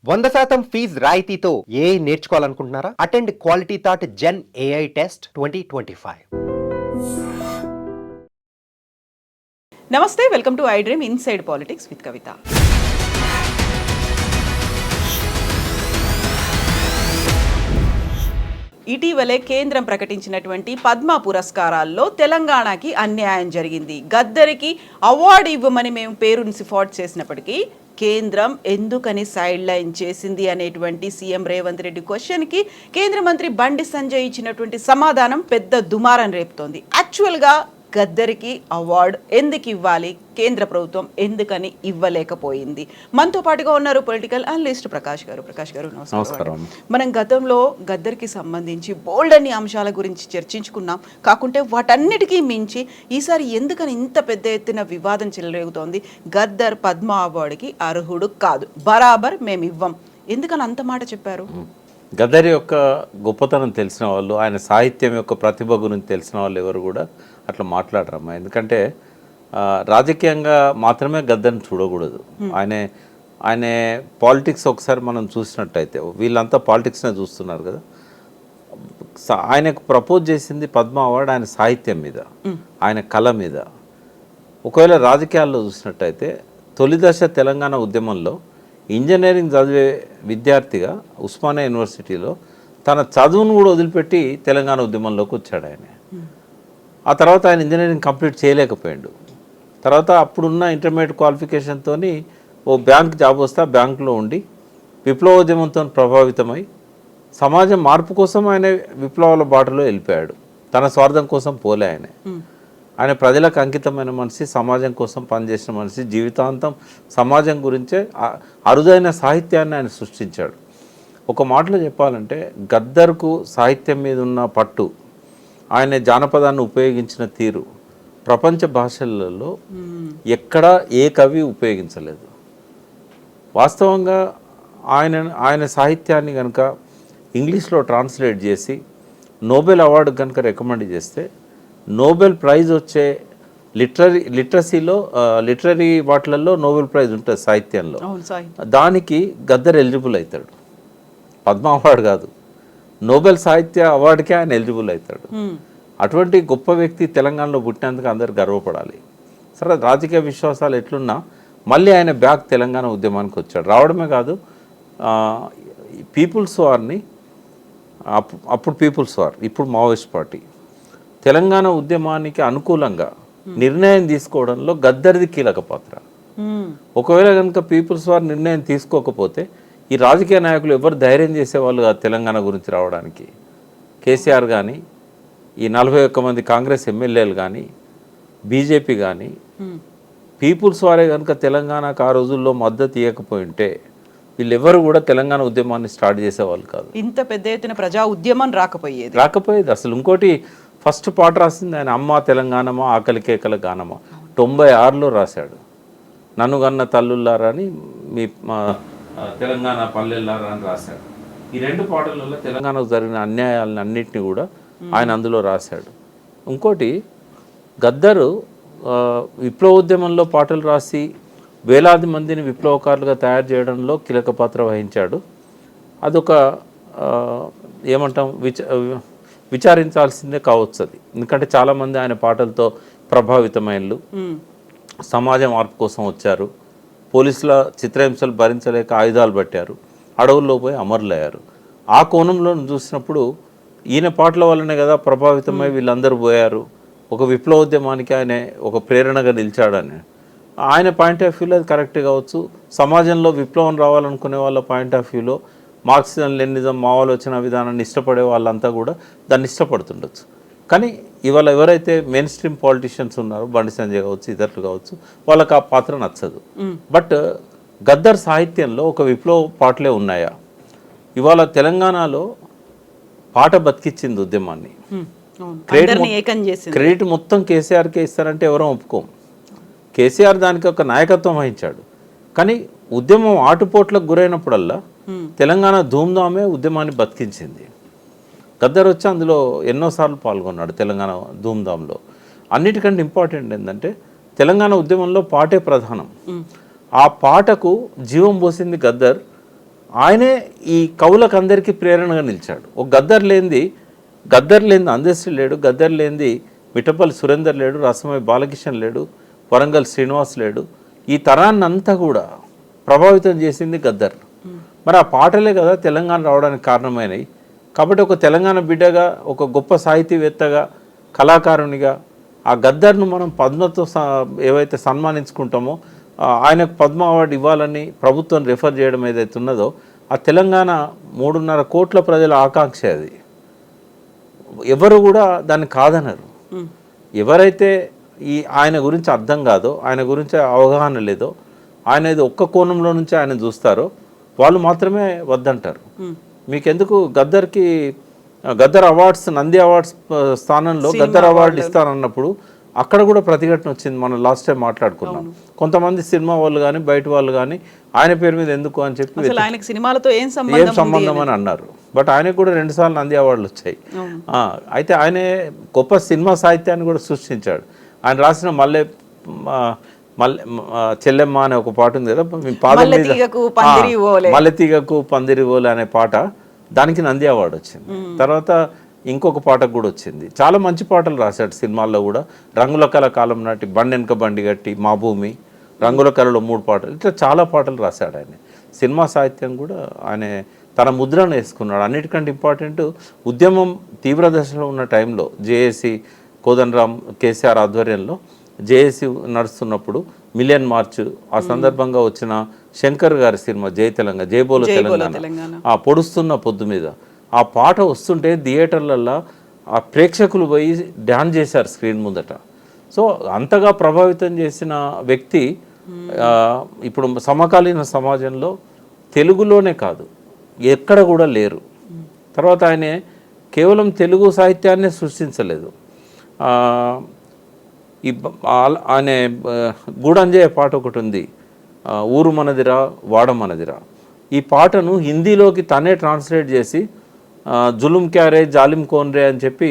100% fees రాయితీతో AI నేర్చుకోవాలనుకుంటున్నారా? Attend quality thought gen AI test 2025. నమస్తే, welcome to I dream inside politics with Kavitha. ఇటీవలే కేంద్రం ప్రకటించినటువంటి పద్మ పురస్కారాల్లో తెలంగాణకి అన్యాయం జరిగింది. గద్దరికి అవార్డు ఇవ్వమని మేము పేరుని సిఫార్సు చేసినప్పటికీ కేంద్రం ఎందుకని సైడ్ లైన్ చేసింది అనేటువంటి సీఎం రేవంత్ రెడ్డి క్వశ్చన్కి కేంద్ర మంత్రి బండి సంజయ్ ఇచ్చినటువంటి సమాధానం పెద్ద దుమారం రేపుతోంది. యాక్చువల్గా గద్దరికి అవార్డు ఎందుకు ఇవ్వాలి, కేంద్ర ప్రభుత్వం ఎందుకని ఇవ్వలేకపోయింది? మనతో పాటుగా ఉన్నారు పొలిటికల్ అనలిస్ట్ ప్రకాష్ గారు. ప్రకాష్ గారు నమస్కారం. మనం గతంలో గద్దరికి సంబంధించి బోల్డ్ అన్ని అంశాల గురించి చర్చించుకున్నాం. కాకుంటే వాటన్నిటికీ మించి ఈసారి ఎందుకని ఇంత పెద్ద ఎత్తున వివాదం చెలరేగుతోంది? గద్దర్ పద్మ అవార్డుకి అర్హుడు కాదు, బరాబర్ మేము ఇవ్వం, ఎందుకని అంత మాట చెప్పారు? గద్దర్ యొక్క గొప్పతనం తెలిసిన వాళ్ళు, ఆయన సాహిత్యం యొక్క ప్రతిభ గురించి తెలిసిన వాళ్ళు ఎవరు కూడా అట్లా మాట్లాడరమ్మా. ఎందుకంటే రాజకీయంగా మాత్రమే గద్దర్ని చూడకూడదు. ఆయన పాలిటిక్స్ ఒకసారి మనం చూసినట్టయితే వీళ్ళంతా పాలిటిక్స్నే చూస్తున్నారు కదా. ఆయనకు ప్రపోజ్ చేసింది పద్మ అవార్డు ఆయన సాహిత్యం మీద, ఆయన కళ మీద. ఒకవేళ రాజకీయాల్లో చూసినట్టయితే తొలి దశ తెలంగాణ ఉద్యమంలో ఇంజనీరింగ్ చదివే విద్యార్థిగా ఉస్మానియా యూనివర్సిటీలో తన చదువును కూడా వదిలిపెట్టి తెలంగాణ ఉద్యమంలోకి వచ్చాడు ఆయన. ఆ తర్వాత ఆయన ఇంజనీరింగ్ కంప్లీట్ చేయలేకపోయాడు. తర్వాత అప్పుడున్న ఇంటర్మీడియట్ క్వాలిఫికేషన్తో ఓ బ్యాంక్ జాబ్ వస్తే ఆ బ్యాంకులో ఉండి విప్లవోద్యమంతో ప్రభావితమై సమాజం మార్పు కోసం ఆయన విప్లవాల బాటలో వెళ్ళిపోయాడు. తన స్వార్థం కోసం పోలే ఆయన ప్రజలకు అంకితమైన మనిషి, సమాజం కోసం పనిచేసిన మనిషి, జీవితాంతం సమాజం గురించే అరుదైన సాహిత్యాన్ని ఆయన సృష్టించాడు. ఒక మాటలో చెప్పాలంటే గద్దర్కు సాహిత్యం మీద ఉన్న పట్టు, ఆయన జానపదాన్ని ఉపయోగించిన తీరు ప్రపంచ భాషలలో ఎక్కడా ఏ కవి ఉపయోగించలేదు. వాస్తవంగా ఆయన సాహిత్యాన్ని కనుక ఇంగ్లీష్లో ట్రాన్స్లేట్ చేసి నోబెల్ అవార్డు కనుక రికమెండ్ చేస్తే నోబెల్ ప్రైజ్ వచ్చే లిటరరీ వాటిలలో నోబెల్ ప్రైజ్ ఉంటుంది సాహిత్యంలో. దానికి గద్దర్ ఎలిజిబుల్ అవుతాడు, పద్మ అవార్డు కాదు, నోబెల్ సాహిత్య అవార్డుకే ఆయన ఎలిజిబుల్ అవుతాడు. అటువంటి గొప్ప వ్యక్తి తెలంగాణలో పుట్టినందుకు అందరు గర్వపడాలి. సరే, రాజకీయ విశ్వాసాలు ఎట్లున్నా మళ్ళీ ఆయన బ్యాక్ తెలంగాణ ఉద్యమానికి వచ్చాడు. రావడమే కాదు, పీపుల్స్ వార్ని, అప్పుడు పీపుల్స్ వార్, ఇప్పుడు మావోయిస్ట్ పార్టీ, తెలంగాణ ఉద్యమానికి అనుకూలంగా నిర్ణయం తీసుకోవడంలో గద్దర్ది కీలక పాత్ర. ఒకవేళ కనుక పీపుల్స్ వార్ నిర్ణయం తీసుకోకపోతే ఈ రాజకీయ నాయకులు ఎవరు ధైర్యం చేసేవాళ్ళు కాదు తెలంగాణ గురించి రావడానికి. కేసీఆర్ కానీ, ఈ 41 మంది కాంగ్రెస్ ఎమ్మెల్యేలు కానీ, బీజేపీ కానీ, పీపుల్స్ వారే కనుక తెలంగాణకు ఆ రోజుల్లో మద్దతు ఇవ్వకపోయి ఉంటే వీళ్ళెవరు కూడా తెలంగాణ ఉద్యమాన్ని స్టార్ట్ చేసేవాళ్ళు కాదు. ఇంత పెద్ద ఎత్తున ప్రజా ఉద్యమం రాకపోయేది. అసలు ఇంకోటి, ఫస్ట్ పాట రాసింది ఆయన అమ్మ తెలంగాణమా ఆకలి కేకల గానమా 96లో రాశాడు. నన్ను గన్న తల్లుల్లారా అని, మీ తెలంగాణ పల్లెల్లారా అని రాశాడు. ఈ రెండు పాటలలో తెలంగాణకు జరిగిన అన్యాయాలను అన్నింటినీ కూడా ఆయన అందులో రాశాడు. ఇంకోటి, గద్దరు విప్లవోద్యమంలో పాటలు రాసి వేలాది మందిని విప్లవకారులుగా తయారు చేయడంలో కీలక పాత్ర వహించాడు. అదొక ఏమంటాం, విచారించాల్సిందే కావచ్చు అది. ఎందుకంటే చాలామంది ఆయన పాటలతో ప్రభావితమైనలు, సమాజ మార్పు కోసం వచ్చారు, పోలీసుల చిత్రహింసలు భరించలేక ఆయుధాలు పట్టారు, అడవుల్లో పోయి అమరులయ్యారు. ఆ కోణంలో చూసినప్పుడు ఈయన పాటల వల్లనే కదా ప్రభావితమై వీళ్ళందరూ పోయారు. ఒక విప్లవోద్యమానికి ఆయన ఒక ప్రేరణగా నిలిచాడని ఆయన పాయింట్ ఆఫ్ వ్యూలో అది కరెక్ట్ కావచ్చు. సమాజంలో విప్లవం రావాలనుకునే వాళ్ళ పాయింట్ ఆఫ్ వ్యూలో మార్క్సిజం లెనినిజం మావోలోచన విధానాన్ని ఇష్టపడే వాళ్ళంతా కూడా దాన్ని ఇష్టపడుతుండొచ్చు. కానీ ఇవాళ ఎవరైతే మెయిన్ స్ట్రీమ్ పాలిటిషియన్స్ ఉన్నారో, బండి సంజయ్ కావచ్చు, ఇతరులు కావచ్చు, వాళ్ళకి ఆ పాత్ర నచ్చదు. బట్ గద్దర్ సాహిత్యంలో ఒక విప్లవ పాటలే ఉన్నాయా? ఇవాళ తెలంగాణలో పాట బతికిచ్చింది ఉద్యమాన్ని. క్రెడిట్ మొత్తం కేసీఆర్కే ఇస్తారంటే ఎవరో ఒప్పుకోం. కేసీఆర్ దానికి ఒక నాయకత్వం వహించాడు. కానీ ఉద్యమం ఆటుపోట్లకు గురైనప్పుడల్లా తెలంగాణ ధూమ్ధామే ఉద్యమాన్ని బతికించింది. గద్దర్ వచ్చి అందులో ఎన్నోసార్లు పాల్గొన్నాడు తెలంగాణ ధూమ్ధాంలో. అన్నిటికంటే ఇంపార్టెంట్ ఏంటంటే తెలంగాణ ఉద్యమంలో పాటే ప్రధానం. ఆ పాటకు జీవం పోసింది గద్దర్. ఆయనే ఈ కవులకు అందరికీ ప్రేరణగా నిలిచాడు. ఒక గద్దర్ లేనిది అందశ్రీ లేడు, గద్దర్ లేనిది మిఠపల్లి సురేందర్ లేడు, రసమై బాలకిషన్ లేడు, వరంగల్ శ్రీనివాస్ లేడు. ఈ తరాన్ని అంతా కూడా ప్రభావితం చేసింది గద్దర్. మరి ఆ పాటలే కదా తెలంగాణ రావడానికి కారణమైనవి. కాబట్టి ఒక తెలంగాణ బిడ్డగా, ఒక గొప్ప సాహితీవేత్తగా, కళాకారునిగా ఆ గద్దర్ను మనం పద్మతో ఏవైతే సన్మానించుకుంటామో, ఆయనకు పద్మ అవార్డు ఇవ్వాలని ప్రభుత్వం రిఫర్ చేయడం ఏదైతే ఉన్నదో, ఆ తెలంగాణ 3.5 కోట్ల ప్రజల ఆకాంక్ష అది. ఎవరు కూడా దాన్ని కాదనరు. ఎవరైతే ఆయన గురించి అర్థం కాదో, ఆయన గురించి అవగాహన లేదో, ఆయన ఇది ఒక్క కోణంలో నుంచి ఆయన చూస్తారో వాళ్ళు మాత్రమే వద్దంటారు. మీకెందుకు గద్దర్ అవార్డ్స్, నంది అవార్డ్స్ స్థానంలో గద్దర్ అవార్డు ఇస్తానన్నప్పుడు అక్కడ కూడా ప్రతిఘటన వచ్చింది. మనం లాస్ట్ టైం మాట్లాడుకున్నాం. కొంతమంది సినిమా వాళ్ళు కానీ బయట వాళ్ళు కానీ ఆయన పేరు మీద ఎందుకు అని చెప్పి సినిమాలతో ఏం సంబంధం అని అన్నారు. బట్ ఆయనకు కూడా 2 సార్లు నంది అవార్డులు వచ్చాయి. అయితే ఆయనే గొప్ప సినిమా సాహిత్యాన్ని కూడా సృష్టించాడు. ఆయన రాసిన చెల్లెమ్మ అనే ఒక పాట ఉంది కదా, పాదం మీద మల్లెతీగకు పందిరివోలే అనే పాట, దానికి నంది అవార్డు వచ్చింది. తర్వాత ఇంకొక పాటకు కూడా వచ్చింది. చాలా మంచి పాటలు రాశాడు సినిమాల్లో కూడా. రంగుల కళ కాలం నాటి, బండెనక బండి గట్టి, మా భూమి, రంగుల కళలో 3 పాటలు, ఇట్లా చాలా పాటలు రాశాడు ఆయన. సినిమా సాహిత్యం కూడా ఆయన తన ముద్రను వేసుకున్నాడు. అన్నిటికంటే ఇంపార్టెంట్, ఉద్యమం తీవ్ర దశలో ఉన్న టైంలో జేఏసీ కోదండరామ్ కేసీఆర్ ఆధ్వర్యంలో జేఏసీ నడుస్తున్నప్పుడు మిలియన్ మార్చ్, ఆ సందర్భంగా వచ్చిన శంకర్ గారి సినిమా జై తెలంగాణ, జై బోలో తెలంగాణ, ఆ పొడుస్తున్న పొద్దు మీద ఆ పాట వస్తుంటే థియేటర్లలో ఆ ప్రేక్షకులు పోయి డ్యాన్స్ చేశారు స్క్రీన్ ముందట. సో అంతగా ప్రభావితం చేసిన వ్యక్తి ఇప్పుడు సమకాలీన సమాజంలో తెలుగులోనే కాదు ఎక్కడ కూడా లేరు. తర్వాత ఆయన కేవలం తెలుగు సాహిత్యాన్ని సృష్టించలేదు. ఆయన గూడంజయ్య పాట ఒకటి ఉంది, ఊరు మనదిరా వాడ మనదిరా. ఈ పాటను హిందీలోకి తనే ట్రాన్స్లేట్ చేసి జులుం క్యారే జాలిం కోన్రే అని చెప్పి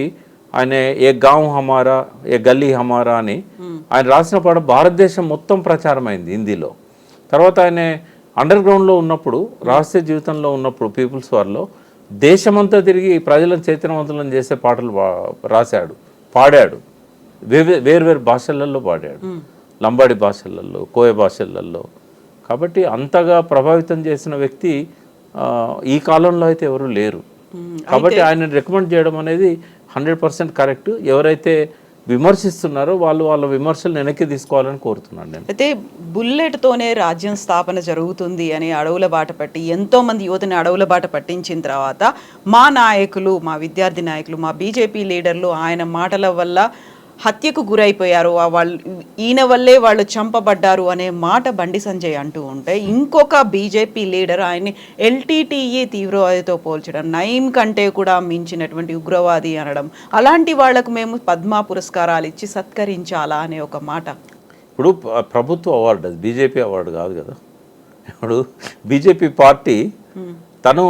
ఆయన ఏ గావ్ హమారా ఏ గల్లీ హమారా అని ఆయన రాసిన పాట భారతదేశం మొత్తం ప్రచారమైంది హిందీలో. తర్వాత ఆయన అండర్ గ్రౌండ్లో ఉన్నప్పుడు, రహస్య జీవితంలో ఉన్నప్పుడు, పీపుల్స్ వార్లో దేశమంతా తిరిగి ప్రజలను చైతన్యవంతులను చేసే పాటలు రాశాడు, పాడాడు. వేర్వేరు భాషలలో పాడాడు, లంబాడి భాషలలో, కోయ భాషలలో. కాబట్టి అంతగా ప్రభావితం చేసిన వ్యక్తి ఈ కాలంలో అయితే ఎవరు లేరు. కాబట్టి ఆయన రికమెండ్ చేయడం అనేది 100% కరెక్ట్. ఎవరైతే విమర్శిస్తున్నారో వాళ్ళ విమర్శలు వెనక్కి తీసుకోవాలని కోరుతున్నాను నేను. అయితే బుల్లెట్తోనే రాజ్యం స్థాపన జరుగుతుంది అని అడవుల బాట పట్టి ఎంతోమంది యువతని అడవుల బాట పట్టించిన తర్వాత మా నాయకులు, మా విద్యార్థి నాయకులు, మా బీజేపీ లీడర్లు ఆయన మాటల వల్ల హత్యకు గురైపోయారు, ఈయన వల్లే వాళ్ళు చంపబడ్డారు అనే మాట బండి సంజయ్ అంటూ ఉంటే, ఇంకొక బీజేపీ లీడర్ ఆయన్ని ఎల్టీటీఈ తీవ్రవాదితో పోల్చడం, నయీం కంటే కూడా మించినటువంటి ఉగ్రవాది అనడం, అలాంటి వాళ్లకు మేము పద్మ పురస్కారాలు ఇచ్చి సత్కరించాలా అనే ఒక మాట. ఇప్పుడు ప్రభుత్వ అవార్డు, అది బీజేపీ అవార్డు కాదు కదా. ఇప్పుడు బీజేపీ పార్టీ తను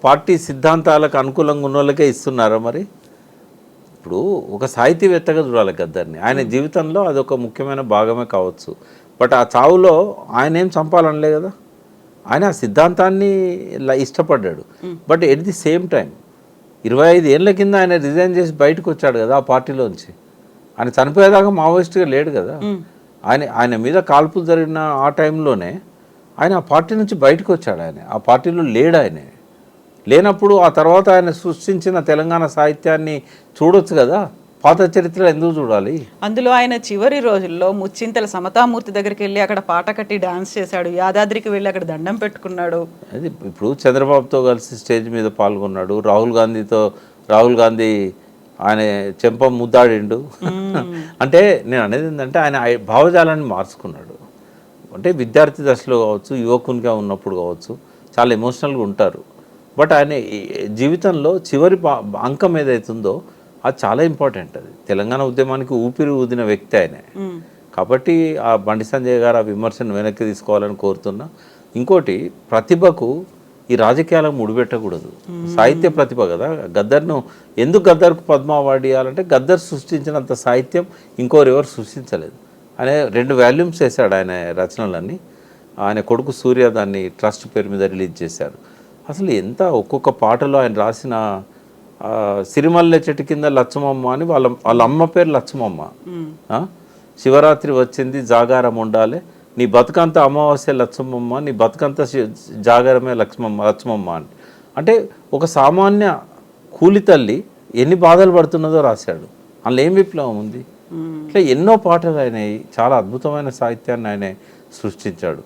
పార్టీ సిద్ధాంతాలకు అనుకూలంగా ఉన్న వాళ్ళకే ఇస్తున్నారా? మరి ఇప్పుడు ఒక సాహితీవేత్తగా చూడాలి గద్దర్ని. ఆయన జీవితంలో అదొక ముఖ్యమైన భాగమే కావచ్చు. బట్ ఆ చావులో ఆయన ఏం చంపాలనలే కదా, ఆయన ఆ సిద్ధాంతాన్ని ఇష్టపడ్డాడు. But at the same time 25 ఏళ్ళ కింద ఆయన రిజైన్ చేసి బయటకు వచ్చాడు కదా ఆ పార్టీలోంచి. ఆయన చనిపోయేదాకా మావోయిస్ట్గా లేడు కదా. ఆయన మీద కాల్పులు జరిగిన ఆ టైంలోనే ఆయన ఆ పార్టీ నుంచి బయటకు వచ్చాడు. ఆయన ఆ పార్టీలో లేడు. ఆయన లేనప్పుడు ఆ తర్వాత ఆయన సృష్టించిన తెలంగాణ సాహిత్యాన్ని చూడొచ్చు కదా. పాత చరిత్ర ఎందుకు చూడాలి? అందులో ఆయన చివరి రోజుల్లో ముచ్చింతల సమతామూర్తి దగ్గరికి వెళ్ళి అక్కడ పాట కట్టి డాన్స్ చేశాడు, యాదాద్రికి వెళ్ళి అక్కడ దండం పెట్టుకున్నాడు. అది ఇప్పుడు చంద్రబాబుతో కలిసి స్టేజ్ మీద పాల్గొన్నాడు, రాహుల్ గాంధీ ఆయన చెంప ముద్దాడిండు. అంటే నేను అనేది ఏంటంటే ఆయన భావజాలాన్ని మార్చుకున్నాడు. అంటే విద్యార్థి దశలో కావచ్చు, యువకునిగా ఉన్నప్పుడు కావచ్చు, చాలా ఎమోషనల్గా ఉంటారు. బట్ ఆయన జీవితంలో చివరి అంకం ఏదైతుందో అది చాలా ఇంపార్టెంట్. అది తెలంగాణ ఉద్యమానికి ఊపిరి ఊదిన వ్యక్తి ఆయనే. కాబట్టి ఆ బండి సంజయ్ గారు ఆ విమర్శను వెనక్కి తీసుకోవాలని కోరుతున్నా. ఇంకోటి, ప్రతిభకు ఈ రాజకీయాలకు ముడిపెట్టకూడదు. సాహిత్య ప్రతిభ కదా. ఎందుకు గద్దర్కు పద్మ అవార్డు ఇవ్వాలంటే గద్దర్ సృష్టించినంత సాహిత్యం ఇంకోరు ఎవరు సృష్టించలేదు. అనే 2 వాల్యూమ్స్ వేశాడు ఆయన రచనలన్నీ. ఆయన కొడుకు సూర్య దాన్ని ట్రస్ట్ పేరు మీద రిలీజ్ చేశారు. అసలు ఎంత ఒక్కొక్క పాటలో ఆయన రాసిన సిరిమల్లె చెట్టు కింద లచ్చమమ్మ అని వాళ్ళ అమ్మ పేరు లచ్చమమ్మ. శివరాత్రి వచ్చింది జాగారం ఉండాలి, నీ బతుకంత అమావాస్య లచ్చమమ్మ, నీ బతుకంత జాగారమే లచ్చమమ్మ అని. అంటే ఒక సామాన్య కూలి తల్లి ఎన్ని బాధలు పడుతున్నదో రాశాడు. అందులో ఏం విప్లవం ఉంది? ఇట్లా ఎన్నో పాటలు అయినాయి. చాలా అద్భుతమైన సాహిత్యాన్ని ఆయన సృష్టించాడు.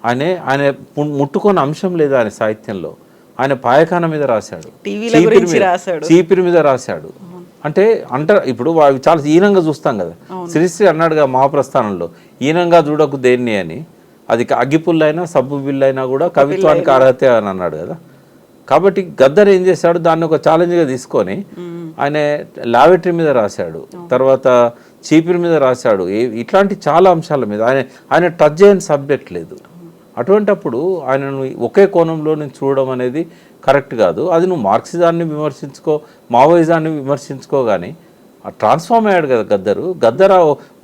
ఆయన ముట్టుకొని అంశం లేదు ఆయన సాహిత్యంలో. ఆయన పాయకాన మీద రాశాడు, చీపిరి మీద రాశాడు. అంటే ఇప్పుడు చాలా ఈనంగా చూస్తాం కదా. శ్రీశ్రీ అన్నాడుగా మహాప్రస్థానంలో, ఈనంగా చూడకు దేన్ని అని. అది అగ్గిపుల్లైనా సబ్బు బిల్లైనా కూడా కవిత్వానికి అర్హతే అని అన్నాడు కదా. కాబట్టి గద్దర్ ఏం చేశాడు, దాన్ని ఒక ఛాలెంజ్గా తీసుకొని ఆయన లావెటరీ మీద రాశాడు, తర్వాత చీపిరి మీద రాశాడు. ఇట్లాంటి చాలా అంశాల మీద ఆయన టచ్ చేయని సబ్జెక్ట్ లేదు. అటువంటప్పుడు ఆయనను ఒకే కోణంలో నుంచి చూడడం అనేది కరెక్ట్ కాదు. అది నువ్వు మార్క్సిజాన్ని విమర్శించుకో, మావోయిజాన్ని విమర్శించుకో, కానీ ట్రాన్స్ఫార్మ్ అయ్యాడు కదా గద్దర్.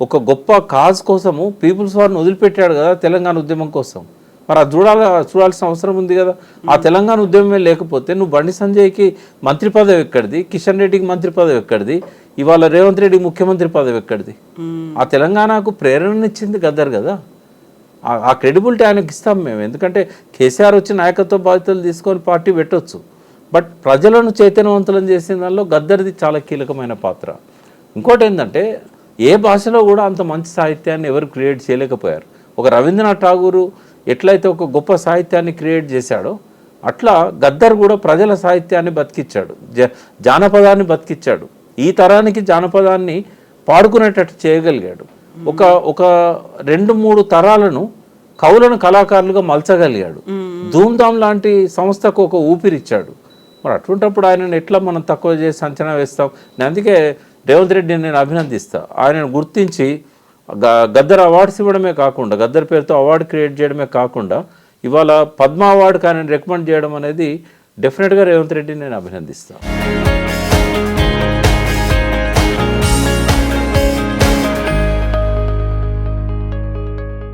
ఒక గొప్ప కాజ్ కోసము పీపుల్స్ వారిని వదిలిపెట్టాడు కదా తెలంగాణ ఉద్యమం కోసం. మరి అది చూడాల్సిన అవసరం ఉంది కదా. ఆ తెలంగాణ ఉద్యమమే లేకపోతే నువ్వు బండి సంజయ్కి మంత్రి పదవి ఎక్కడిది, కిషన్ రెడ్డికి మంత్రి పదవి ఎక్కడిది, ఇవాళ రేవంత్ రెడ్డికి ముఖ్యమంత్రి పదవి ఎక్కడిది? ఆ తెలంగాణకు ప్రేరణనిచ్చింది గద్దర్ కదా. ఆ క్రెడిబిలిటీ ఆయనకి ఇస్తాం మేము. ఎందుకంటే కేసీఆర్ వచ్చి నాయకత్వ బాధ్యతలు తీసుకొని పార్టీ పెట్టవచ్చు, బట్ ప్రజలను చైతన్యవంతులను చేసిన దానిలో గద్దర్ది చాలా కీలకమైన పాత్ర. ఇంకోటి ఏంటంటే, ఏ భాషలో కూడా అంత మంచి సాహిత్యాన్ని ఎవరు క్రియేట్ చేయలేకపోయారు. ఒక రవీంద్రనాథ్ ఠాగూరు ఎట్లయితే ఒక గొప్ప సాహిత్యాన్ని క్రియేట్ చేశాడో, అట్లా గద్దర్ కూడా ప్రజల సాహిత్యాన్ని బతికిచ్చాడు, జానపదాన్ని బతికిచ్చాడు. ఈ తరానికి జానపదాన్ని పాడుకునేటట్టు చేయగలిగాడు. ఒక 2-3 తరాలను కవులను కళాకారులుగా మలచగలిగాడు. ధూమ్ధామ్ లాంటి సంస్థకు ఒక ఊపిరిచ్చాడు. మరి అటువంటిప్పుడు ఆయనను ఎట్లా మనం తక్కువ చేసి అంచనా వేస్తాం? నేను అందుకే రేవంత్ రెడ్డిని నేను అభినందిస్తాను. ఆయనను గుర్తించి గద్దర్ అవార్డ్స్ ఇవ్వడమే కాకుండా, గద్దర్ పేరుతో అవార్డు క్రియేట్ చేయడమే కాకుండా, ఇవాళ పద్మ అవార్డుకి ఆయన రికమెండ్ చేయడం అనేది డెఫినెట్గా రేవంత్ రెడ్డిని నేను అభినందిస్తాను.